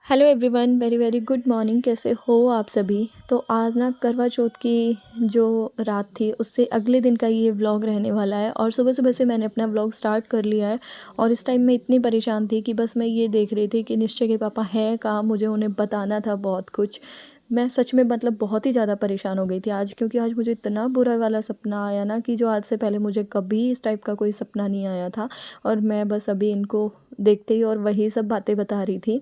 Hello everyone, very very good morning. कैसे हो आप सभी। तो आज ना करवा चौथ की जो रात थी उससे अगले दिन का ये व्लॉग रहने वाला है। और सुबह सुबह से मैंने अपना व्लॉग स्टार्ट कर लिया है। और इस टाइम मैं इतनी परेशान थी कि बस मैं ये देख रही थी कि निश्चय के पापा हैं कहाँ, मुझे उन्हें बताना था बहुत कुछ। मैं सच में मतलब बहुत ही ज़्यादा परेशान हो गई थी आज, क्योंकि आज मुझे इतना बुरा वाला सपना आया ना कि जो आज से पहले मुझे कभी इस टाइप का कोई सपना नहीं आया था। और मैं बस अभी इनको देखते ही और वही सब बातें बता रही थी।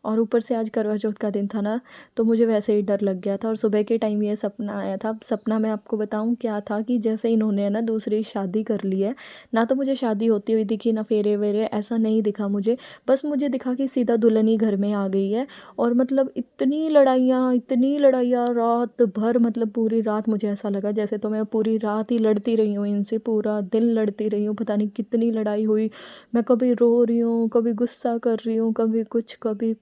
और ऊपर से आज करवा चौथ का दिन था ना, तो मुझे वैसे ही डर लग गया था। और सुबह के टाइम ये सपना आया था। सपना मैं आपको बताऊं क्या था कि जैसे इन्होंने ना दूसरी शादी कर ली है। ना तो मुझे शादी होती हुई दिखी, ना फेरे वेरे, ऐसा नहीं दिखा मुझे। बस मुझे दिखा कि सीधा दुल्हन ही घर में आ गई है। और मतलब इतनी लड़ाइयाँ रात भर, मतलब पूरी रात मुझे ऐसा लगा जैसे तो मैं पूरी रात ही लड़ती रही हूँ इनसे, पूरा दिन लड़ती रही हूँ। पता नहीं कितनी लड़ाई हुई। मैं कभी रो रही हूँ, कभी गुस्सा कर रही हूँ, कभी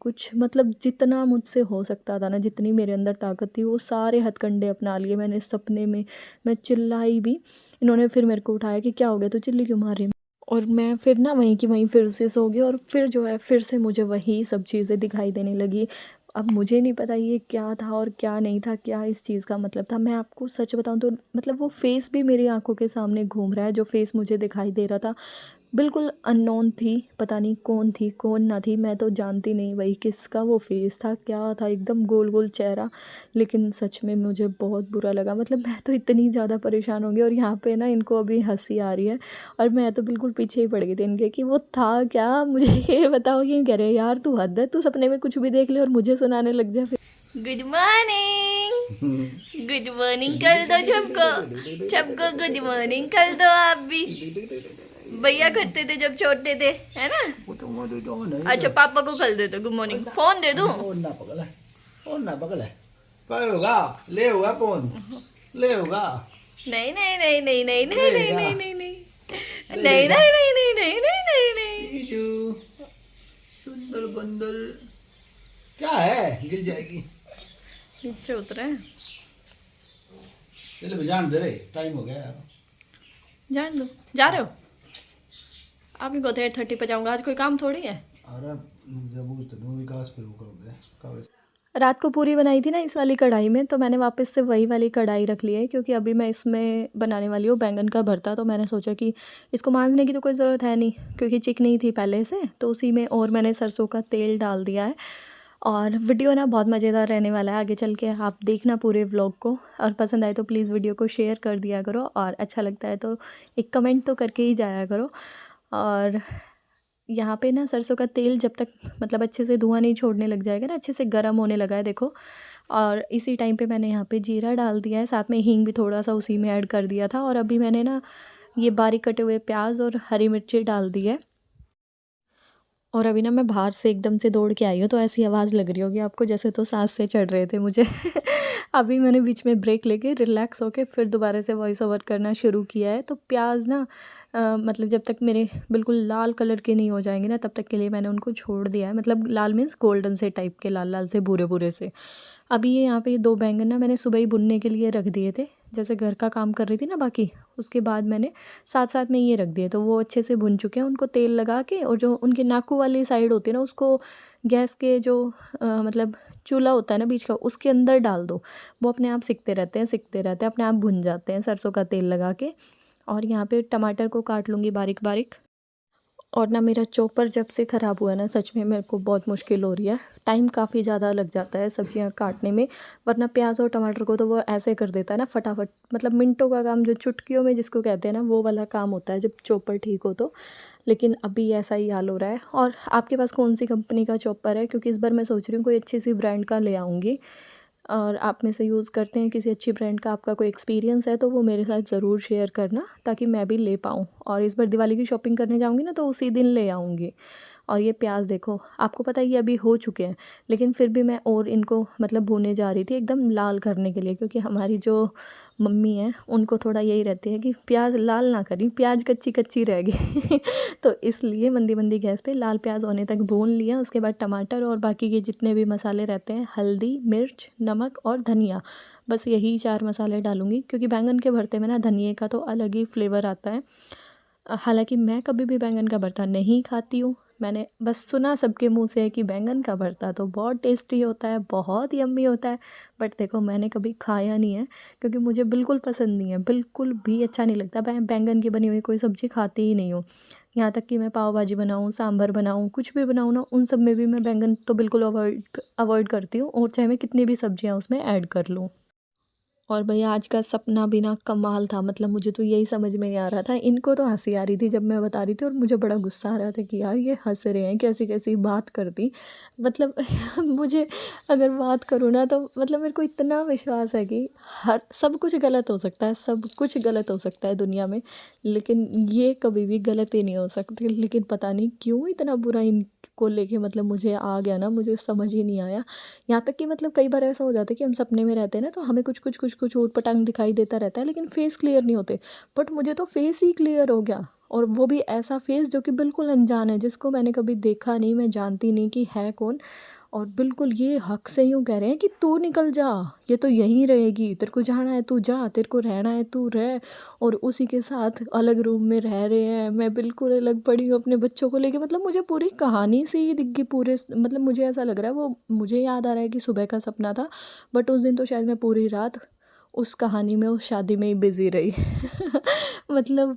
कुछ, मतलब जितना मुझसे हो सकता था ना, जितनी मेरे अंदर ताकत थी, वो सारे हथकंडे अपना लिए मैंने इस सपने में। मैं चिल्लाई भी। इन्होंने फिर मेरे को उठाया कि क्या हो गया, तो चिल्ली क्यों मार रही है? और मैं फिर ना वहीं की वहीं फिर से सो गई। और फिर जो है फिर से मुझे वही सब चीज़ें दिखाई देने लगी। अब मुझे नहीं पता ये क्या था और क्या नहीं था, क्या इस चीज़ का मतलब था। मैं आपको सच बताऊं तो मतलब वो फेस भी मेरी आंखों के सामने घूम रहा है, जो फेस मुझे दिखाई दे रहा था। बिल्कुल अननोन थी, पता नहीं कौन थी कौन ना थी, मैं तो जानती नहीं भाई किसका वो फेस था, क्या था, एकदम गोल गोल चेहरा। लेकिन सच में मुझे बहुत बुरा लगा। मतलब मैं तो इतनी ज़्यादा परेशान हो गई। और यहाँ पे ना इनको अभी हंसी आ रही है। और मैं तो बिल्कुल पीछे ही पड़ गई थी इनके कि वो था क्या, मुझे ये बताओ। कि कह रहे यार तू हद है, तू सपने में कुछ भी देख ले और मुझे सुनाने लग जा फिर। गुड मॉर्निंग, गुड मॉर्निंग कर दो सबको, सबको गुड मॉर्निंग कर दो आप भी। भैया करते थे जब छोटे थे, है ना। अच्छा पापा को कर देते गुड मॉर्निंग। फोन दे दूं? फोन ना पकड़ ले। पकड़ूंगा ले होगा फोन ले होगा नहीं नहीं नहीं नहीं नहीं नहीं नहीं लेगा नहीं नहीं नहीं ले नहीं लेगा नहीं नहीं नहीं नहीं नहीं नहीं। जीजू सुंदर बंदर क्या है गिर जाएगी। नीचे उतरे। चलो जान दे रे टाइम हो गया यार। जान दो। जा रहे हो? आप ही को तो 8:30 पे जाऊंगा, आज कोई काम थोड़ी है। अरे जब उतना विकास फिर वो करोगे कब रात को पूरी बनाई थी ना इस वाली कढ़ाई में, तो मैंने वापस से वही वाली कढ़ाई रख ली है, क्योंकि अभी मैं इसमें बनाने वाली हूँ बैंगन का भरता। तो मैंने सोचा कि इसको मांजने की तो कोई ज़रूरत है नहीं, क्योंकि चिकनी थी पहले से। तो उसी में और मैंने सरसों का तेल डाल दिया है। और वीडियो ना बहुत मज़ेदार रहने वाला है, आगे चल के आप देखना पूरे व्लॉग को। और पसंद आए तो प्लीज़ वीडियो को शेयर कर दिया करो, और अच्छा लगता है तो एक कमेंट तो करके ही जाया करो। और यहाँ पे ना सरसों का तेल जब तक मतलब अच्छे से धुआं नहीं छोड़ने लग जाएगा ना, अच्छे से गर्म होने लगा है देखो। और इसी टाइम पे मैंने यहाँ पे जीरा डाल दिया है, साथ में हींग भी थोड़ा सा उसी में ऐड कर दिया था। और अभी मैंने ना ये बारीक कटे हुए प्याज और हरी मिर्ची डाल दी है। और अभी ना मैं बाहर से एकदम से दौड़ के आई हूँ, तो ऐसी आवाज़ लग रही होगी आपको जैसे तो सांस से चढ़ रहे थे मुझे। अभी मैंने बीच में ब्रेक लेके रिलैक्स होके फिर दोबारा से वॉइस ओवर करना शुरू किया है। तो प्याज ना मतलब जब तक मेरे बिल्कुल लाल कलर के नहीं हो जाएंगे ना, तब तक के लिए मैंने उनको छोड़ दिया है। मतलब लाल मीन्स गोल्डन से टाइप के, लाल लाल से भूरे भूरे से। अभी ये यहाँ पे 2 बैंगन ना मैंने सुबह ही भुनने के लिए रख दिए थे, जैसे घर का काम कर रही थी ना बाकी। उसके बाद मैंने साथ साथ में ये रख दिए, तो वो अच्छे से भुन चुके हैं। उनको तेल लगा के, और जो उनके नाकू वाली साइड होती है ना, उसको गैस के जो मतलब चूल्हा होता है ना बीच का, उसके अंदर डाल दो। वो अपने आप सिकते रहते हैं, अपने आप भुन जाते हैं सरसों का तेल लगा के। और यहाँ पे टमाटर को काट लूँगी बारीक बारीक। और ना मेरा चॉपर जब से ख़राब हुआ है ना, सच में मेरे को बहुत मुश्किल हो रही है। टाइम काफ़ी ज़्यादा लग जाता है सब्जियां काटने में। वरना प्याज और टमाटर को तो वो ऐसे कर देता है ना फटाफट, मतलब मिनटों का काम, जो चुटकियों में जिसको कहते हैं ना, वो वाला काम होता है जब चॉपर ठीक हो तो। लेकिन अभी ऐसा ही हाल हो रहा है। और आपके पास कौन सी कंपनी का चॉपर है? क्योंकि इस बार मैं सोच रही हूँ कोई अच्छी सी ब्रांड का ले आऊँगी। और आप में से यूज़ करते हैं किसी अच्छी ब्रांड का, आपका कोई एक्सपीरियंस है तो वो मेरे साथ ज़रूर शेयर करना, ताकि मैं भी ले पाऊँ। और इस बार दिवाली की शॉपिंग करने जाऊँगी ना, तो उसी दिन ले आऊँगी। और ये प्याज देखो, आपको पता है ये अभी हो चुके हैं, लेकिन फिर भी मैं और इनको मतलब भूने जा रही थी एकदम लाल करने के लिए, क्योंकि हमारी जो मम्मी है उनको थोड़ा यही रहती है कि प्याज लाल ना करी, प्याज कच्ची कच्ची रह गई। तो इसलिए मंदी मंदी गैस पे लाल प्याज होने तक भून लिया। उसके बाद टमाटर और बाकी के जितने भी मसाले रहते हैं, हल्दी, मिर्च, नमक और धनिया, बस यही 4 मसाले डालूँगी। क्योंकि बैंगन के भरते में ना धनिए का तो अलग ही फ्लेवर आता है। हालांकि मैं कभी भी बैंगन का भरता नहीं खाती हूँ, मैंने बस सुना सबके मुंह से कि बैंगन का भरता तो बहुत टेस्टी होता है, बहुत यम्मी होता है, बट देखो मैंने कभी खाया नहीं है क्योंकि मुझे बिल्कुल पसंद नहीं है, बिल्कुल भी अच्छा नहीं लगता। मैं बैंगन की बनी हुई कोई सब्ज़ी खाती ही नहीं हूँ। यहाँ तक कि मैं पाव भाजी बनाऊँ, सांभर बनाऊँ, कुछ भी बनाऊँ ना, उन सब में भी मैं बैंगन तो बिल्कुल अवॉइड करती हूँ, और चाहे मैं कितनी भी सब्जियाँ उसमें ऐड कर लूँ। और भैया आज का सपना भी ना कमाल था, मतलब मुझे तो यही समझ में नहीं आ रहा था। इनको तो हंसी आ रही थी जब मैं बता रही थी, और मुझे बड़ा गुस्सा आ रहा था कि यार ये हंस रहे हैं, कैसी कैसी बात करती। मतलब मुझे अगर बात करूँ ना तो मतलब मेरे को इतना विश्वास है कि हर सब कुछ गलत हो सकता है, सब कुछ गलत हो सकता है दुनिया में, लेकिन ये कभी भी गलत ही नहीं हो सकती। लेकिन पता नहीं क्यों इतना बुरा इनको लेके मतलब मुझे आ गया ना, मुझे समझ ही नहीं आया। यहाँ तक कि मतलब कई बार ऐसा हो जाता है कि हम सपने में रहते हैं ना, तो हमें कुछ ऊट-पटांग दिखाई देता रहता है, लेकिन फेस क्लियर नहीं होते। बट मुझे तो फेस ही क्लियर हो गया, और वो भी ऐसा फेस जो कि बिल्कुल अनजान है, जिसको मैंने कभी देखा नहीं, मैं जानती नहीं कि है कौन। और बिल्कुल ये हक से यूँ कह रहे हैं कि तू निकल जा, ये तो यहीं रहेगी, तेरे को जाना है तू जा, तेरे को रहना है तू रह। और उसी के साथ अलग रूम में रह रहे हैं, मैं बिल्कुल अलग पड़ी हूँ अपने बच्चों को लेके। मतलब मुझे पूरी कहानी से ही दिख गई पूरे, मतलब मुझे ऐसा लग रहा है वो, मुझे याद आ रहा है कि सुबह का सपना था, बट उस दिन तो शायद मैं पूरी रात उस कहानी में, उस शादी में ही बिज़ी रही। मतलब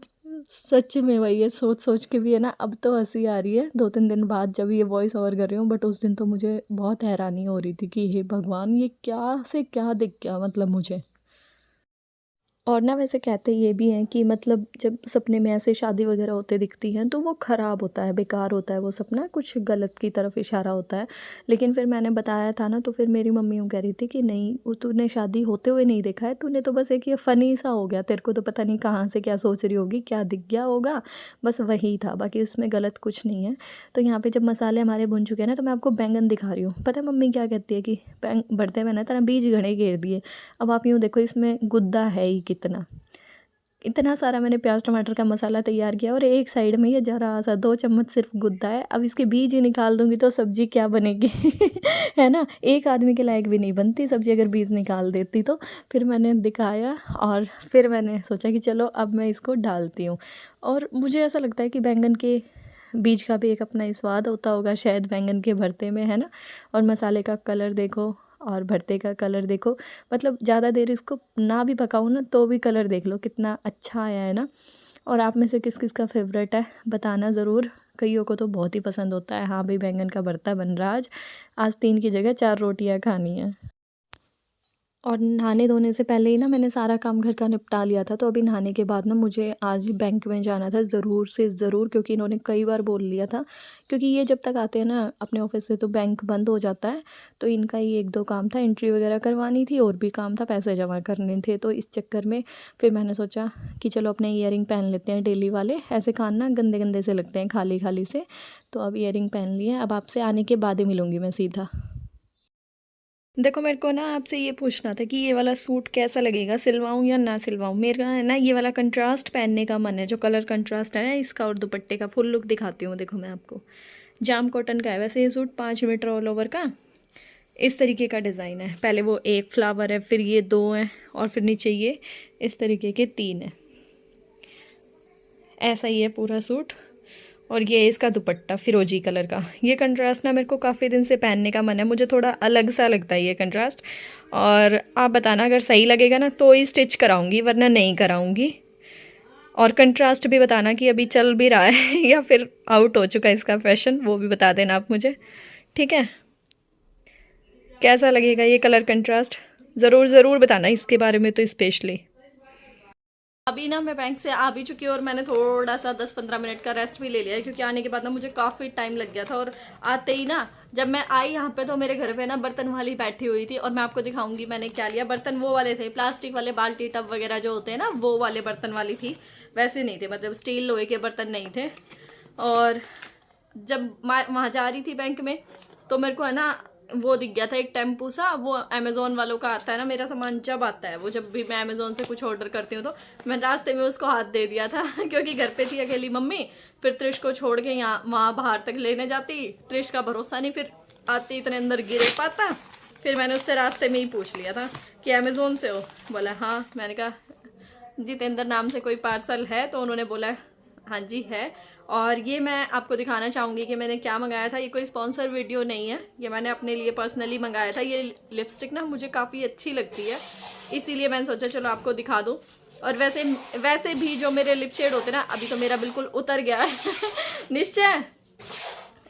सच में वही है, सोच सोच के भी है ना, अब तो हंसी आ रही है 2-3 दिन बाद जब ये वॉइस ओवर कर रही हूँ, बट उस दिन तो मुझे बहुत हैरानी हो रही थी कि हे भगवान, ये क्या से क्या दिख गया मतलब मुझे। और ना वैसे कहते ये भी हैं कि मतलब जब सपने में ऐसे शादी वगैरह होते दिखती हैं तो वो ख़राब होता है, बेकार होता है वो सपना, कुछ गलत की तरफ इशारा होता है। लेकिन फिर मैंने बताया था ना, तो फिर मेरी मम्मी यूँ कह रही थी कि नहीं, वो तूने शादी होते हुए नहीं देखा है, तूने तो बस एक ये फ़नी सा हो गया, तेरे को तो पता नहीं कहाँ से क्या सोच रही होगी, क्या दिख गया होगा, बस वही था, बाकी उसमें गलत कुछ नहीं है। तो यहाँ पे जब मसाले हमारे भुन चुके हैं ना, तो मैं आपको बैंगन दिखा रही हूँ। पता है मम्मी क्या कहती है कि भरते में ना तेरा बीज घने घेर दिए। अब आप यूँ देखो, इसमें गुद्दा है ही कितना, इतना सारा मैंने प्याज टमाटर का मसाला तैयार किया, और एक साइड में ये जरा सा 2 चम्मच सिर्फ गुद्दा है। अब इसके बीज ही निकाल दूंगी तो सब्जी क्या बनेगी। है ना, एक आदमी के लायक भी नहीं बनती सब्जी अगर बीज निकाल देती तो। फिर मैंने दिखाया, और फिर मैंने सोचा कि चलो अब मैं इसको डालती हूँ। और मुझे ऐसा लगता है कि बैंगन के बीज का भी एक अपना ही स्वाद होता होगा शायद बैंगन के भरते में, है ना। और मसाले का कलर देखो, और भरते का कलर देखो, मतलब ज़्यादा देर इसको ना भी पकाऊँ ना तो भी कलर देख लो कितना अच्छा आया है ना। और आप में से किस किस का फेवरेट है बताना ज़रूर। कईयों को तो बहुत ही पसंद होता है। हाँ भाई, बैंगन का भरता बन रहा आज 3 की जगह 4 रोटियाँ खानी है। और नहाने धोने से पहले ही ना मैंने सारा काम घर का निपटा लिया था, तो अभी नहाने के बाद ना मुझे आज बैंक में जाना था ज़रूर से ज़रूर, क्योंकि इन्होंने कई बार बोल लिया था। क्योंकि ये जब तक आते हैं ना अपने ऑफिस से तो बैंक बंद हो जाता है, तो इनका ही 1-2 काम था, एंट्री वगैरह करवानी थी, और भी काम था, पैसे जमा करने थे। तो इस चक्कर में फिर मैंने सोचा कि चलो अपने ईयरिंग पहन लेते हैं डेली वाले, ऐसे कान ना गंदे गंदे से लगते हैं खाली खाली से। तो अब ईयरिंग पहन लिए। अब आपसे आने के बाद ही मिलूँगी मैं सीधा। देखो, मेरे को ना आपसे ये पूछना था कि ये वाला सूट कैसा लगेगा, सिलवाऊँ या ना सिलवाऊँ। मेरा है ना ये वाला कंट्रास्ट पहनने का मन है, जो कलर कंट्रास्ट है ना इसका, और दुपट्टे का फुल लुक दिखाती हूँ। देखो मैं आपको, जाम कॉटन का है वैसे ये सूट, 5 मीटर ऑल ओवर का, इस तरीके का डिज़ाइन है। पहले वो एक फ्लावर है, फिर ये 2 हैं, और फिर नीचे ये इस तरीके के 3 हैं। ऐसा ही है पूरा सूट। और ये इसका दुपट्टा फिरोजी कलर का। ये कंट्रास्ट ना मेरे को काफ़ी दिन से पहनने का मन है, मुझे थोड़ा अलग सा लगता है ये कंट्रास्ट। और आप बताना अगर सही लगेगा ना तो ही स्टिच कराऊंगी, वरना नहीं कराऊंगी। और कंट्रास्ट भी बताना कि अभी चल भी रहा है या फिर आउट हो चुका है इसका फैशन, वो भी बता देना आप मुझे, ठीक है। कैसा लगेगा ये कलर कंट्रास्ट, ज़रूर ज़रूर बताना इसके बारे में तो स्पेशली। अभी ना मैं बैंक से आ भी चुकी हूँ, और मैंने थोड़ा सा 10-15 मिनट का रेस्ट भी ले लिया है, क्योंकि आने के बाद ना मुझे काफ़ी टाइम लग गया था। और आते ही ना जब मैं आई यहाँ पे, तो मेरे घर पे ना बर्तन वाली बैठी हुई थी, और मैं आपको दिखाऊंगी मैंने क्या लिया। बर्तन वो वाले थे, प्लास्टिक वाले बाल्टी टब वगैरह जो होते हैं ना, वो वाले बर्तन वाली थी, वैसे नहीं थे, मतलब स्टील लोहे के बर्तन नहीं थे। और जब मैं वहाँ जा रही थी बैंक में, तो मेरे को है ना वो दिख गया था एक टेम्पू सा, वो अमेज़ोन वालों का आता है ना, मेरा सामान जब आता है वो, जब भी मैं अमेज़ोन से कुछ ऑर्डर करती हूँ तो मैं रास्ते में उसको हाथ दे दिया था। क्योंकि घर पे थी अकेली मम्मी, फिर त्रिश को छोड़ के यहाँ वहाँ बाहर तक लेने जाती, त्रिश का भरोसा नहीं, फिर आती इतने अंदर गिरे पाता। फिर मैंने उससे रास्ते में ही पूछ लिया था कि अमेज़ोन से हो, बोला हाँ। मैंने कहा जितेंद्र नाम से कोई पार्सल है, तो उन्होंने बोला हाँ जी है। और ये मैं आपको दिखाना चाहूँगी कि मैंने क्या मंगाया था। ये कोई स्पॉन्सर वीडियो नहीं है, ये मैंने अपने लिए पर्सनली मंगाया था। ये लिपस्टिक ना मुझे काफ़ी अच्छी लगती है, इसीलिए मैंने सोचा चलो आपको दिखा दूँ। और वैसे भी जो मेरे लिप शेड होते हैं ना, अभी तो मेरा बिल्कुल उतर गया है निश्चय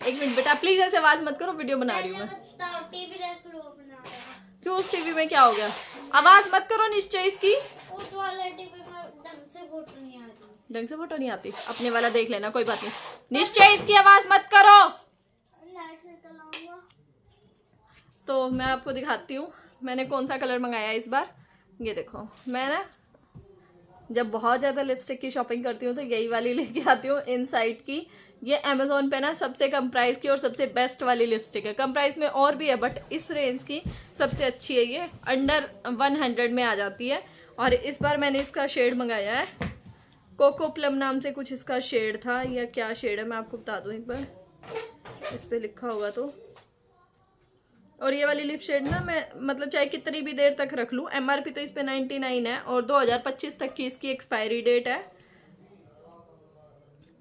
एक मिनट बेटा, प्लीज ऐसे आवाज मत करो, वीडियो बना रही हूँ मैं। क्यों, उस टीवी में क्या हो गया? आवाज मत करो निश्चय इसकी। उस वाला टीवी में ढंग से फोटो नहीं आती, अपने वाला देख लेना, कोई बात नहीं। निश्चय इसकी आवाज मत करो। तो मैं आपको दिखाती हूँ मैंने कौन सा कलर मंगाया इस बार। ये देखो, मैं ना जब बहुत ज़्यादा लिपस्टिक की शॉपिंग करती हूँ तो यही वाली लेके आती हूँ, इनसाइड की। ये अमेजोन पे ना सबसे कम प्राइस की और सबसे बेस्ट वाली लिपस्टिक है। कम प्राइस में और भी है, बट इस रेंज की सबसे अच्छी है। ये अंडर 100 में आ जाती है। और इस बार मैंने इसका शेड मंगाया है, कोको प्लम नाम से कुछ इसका शेड था, या क्या शेड है मैं आपको बता दूँ एक बार, इस पे लिखा होगा तो। और ये वाली लिप शेड ना मैं मतलब चाहे कितनी भी देर तक रख लूँ, MRP तो इस पे 99 है और 2025 तक की इसकी एक्सपायरी डेट है।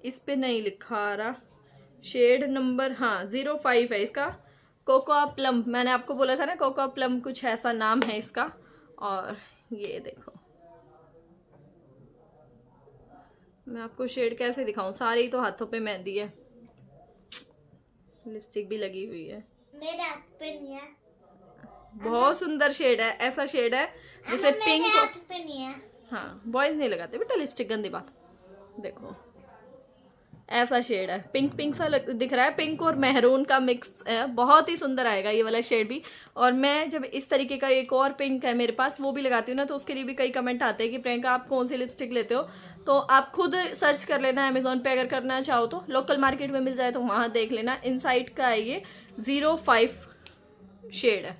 इस पे नहीं लिखा आ रहा, शेड नंबर हाँ 05 है इसका, कोको प्लम। मैंने आपको बोला था ना कोको प्लम, कुछ ऐसा नाम है इसका। और ये देखो, मैं आपको शेड कैसे दिखाऊं, सारी तो हाथों पे मेहंदी है, लिपस्टिक भी लगी हुई है। मेरे हाथ पे नहीं है। बहुत सुंदर शेड है, ऐसा शेड है जिसे पिंक। मेरे हाथ पे नहीं है। हाँ, बॉयज नहीं लगाते बेटा लिपस्टिक, गंदी बात। देखो ऐसा शेड है, पिंक पिंक सा दिख रहा है, पिंक और मेहरून का मिक्स है, बहुत ही सुंदर आएगा ये वाला शेड भी। और मैं जब इस तरीके का एक और पिंक है मेरे पास, वो भी लगाती हूँ ना, तो उसके लिए भी कई कमेंट आते हैं कि प्रियंका आप कौन सी लिपस्टिक लेते हो। तो आप खुद सर्च कर लेना अमेजोन पे, अगर करना चाहो तो। लोकल मार्केट में मिल जाए तो वहाँ देख लेना। इनसाइड का है ये, 05 शेड है।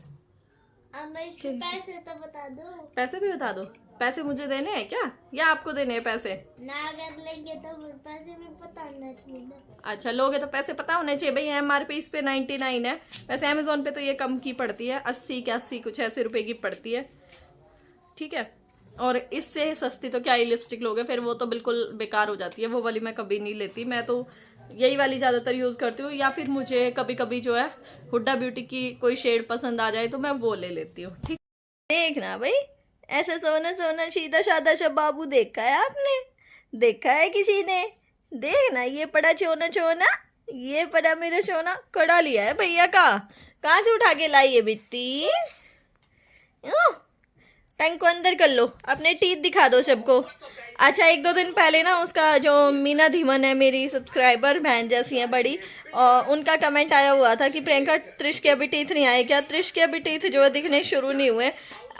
अब मैं इसके पैसे तो बता दो। पैसे भी बता दो। पैसे मुझे देने हैं क्या, या आपको देने हैं पैसे? ना अगर लेंगे तो फिर पैसे भी पता होना चाहिए। अच्छा, लोगे तो पैसे पता होने चाहिए भाई। MRP इस पे 99 है, वैसे अमेजोन पे तो ये कम की पड़ती है, 80 कुछ ऐसे रुपए की पड़ती है, ठीक है। और इससे सस्ती तो क्या ही लिपस्टिक लोगे, फिर वो तो बिल्कुल बेकार हो जाती है, वो वाली मैं कभी नहीं लेती। मैं तो यही वाली ज़्यादातर यूज़ करती हूँ, या फिर मुझे कभी कभी जो है हुड्डा ब्यूटी की कोई शेड पसंद आ जाए तो मैं वो ले लेती हूँ, ठीक। देखना भाई, ऐसे सोना सोना सीधा साधा सा बाबू देखा है आपने? देखा है किसी ने? देखना, ये पड़ा छोना छोना, ये पड़ा मेरा सोना। कड़ा लिया है भैया का, कहाँ से उठा के लाई है बिट्टी? टंग को अंदर कर लो, अपने टीथ दिखा दो सबको। अच्छा, 1-2 दिन पहले ना उसका जो मीना धीमन है, मेरी सब्सक्राइबर बहन जैसी है बड़ी, उनका कमेंट आया हुआ था कि प्रियंका त्रिश के अभी टीथ नहीं आए क्या? त्रिश के अभी टीथ जो है दिखने शुरू नहीं हुए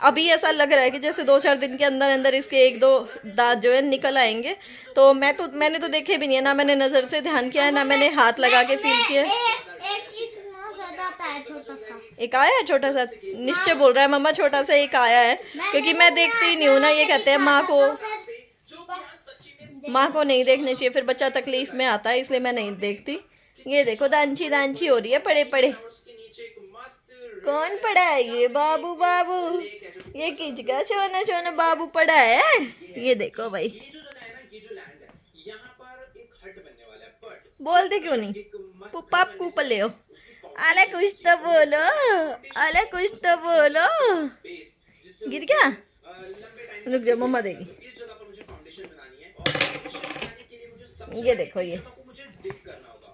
अभी। ऐसा लग रहा है कि जैसे 2-4 दिन के अंदर अंदर इसके 1-2 दांत जो है निकल आएंगे। तो मैंने तो देखे भी नहीं है, ना मैंने नज़र से ध्यान किया है, ना मैंने हाथ लगा के फील किया। छोटा सा एक आया है छोटा सा, निश्चय बोल रहा है मम्मा छोटा सा एक आया है, क्योंकि मैं देखती ही नहीं हूँ ना। ये कहते हैं माँ को नहीं देखने चाहिए, फिर बच्चा तकलीफ में आता है, इसलिए मैं नहीं देखती। ये देखो दांची दांची हो रही है, पड़े पड़े। कौन पड़ा है ये? बाबू बाबू, ये किसका छोना छोना बाबू पड़ा है? ये देखो भाई, बोलते क्यों नहीं? पुप्पा कूप ले हो, अले कुछ तो बोलो, अले कुछ तो बोलो। गिर गया? रुक जाओ, मम्मा देगी। ये देखो, ये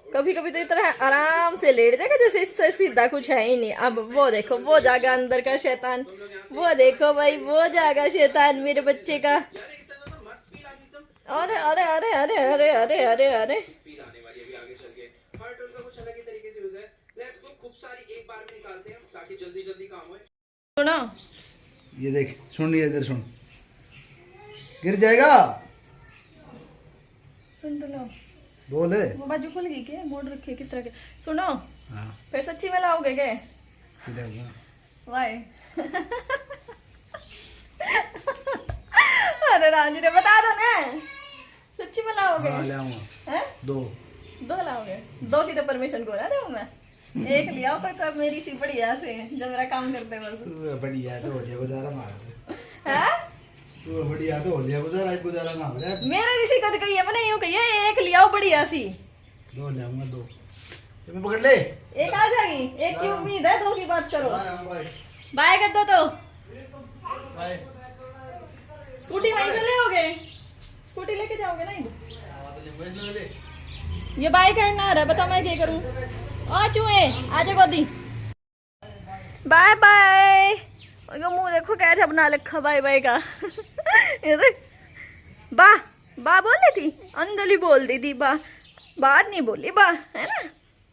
कभी कभी तो इतना आराम से लेट जाएगा जैसे इससे सीधा कुछ है ही नहीं। अब वो देखो, वो जागा अंदर का शैतान, वो देखो भाई, वो जागा शैतान मेरे बच्चे का। अरे अरे अरे अरे अरे अरे अरे अरे, सुनो, ये देख, सुन, ये इधर सुन, गिर जाएगा। सुन तो लो, बोले। वो बाजू खुल गई क्या? मोड़ रखे किस तरह के? सुनो, हाँ, फिर सच्ची में लाओगे क्या? किधर गया? वाई अरे राजी ने बता दो ना, सच्ची में लाओगे? हाँ, ले आऊंगा। हैं? 2 लाओगे? 2 की तो परमिशन को ना दूं मैं, एक लिया पर मेरी सी बढ़िया से जब मेरा काम करते बस। तू बढ़िया है तो हो गया, गुजारा मारा है? तू बढ़िया तो हो लिया गुजारा गुजारा ना हो रहा मेरा किसी कद कही है मैंने यूं कही है एक लियाओ बढ़िया सी। दो ले आऊंगा दो तुम्हें पकड़ ले एक आ जाएगी एक की उम्मीद है दो की बात करो। बाय बाय कर दो तो बाय स्कूटी वहीं से ले आओगे स्कूटी लेके जाओगे ना ले ये बाय करना आ रहा है बताओ मैं क्या करूं। आ चूहे आजा गोदी बाय बाय। यो मुंह देखो कैसा बना रखा बाय बाय का ये देख बा बा बोल रही थी अंजलि बोल दी थी बा बात नहीं बोली बा है ना।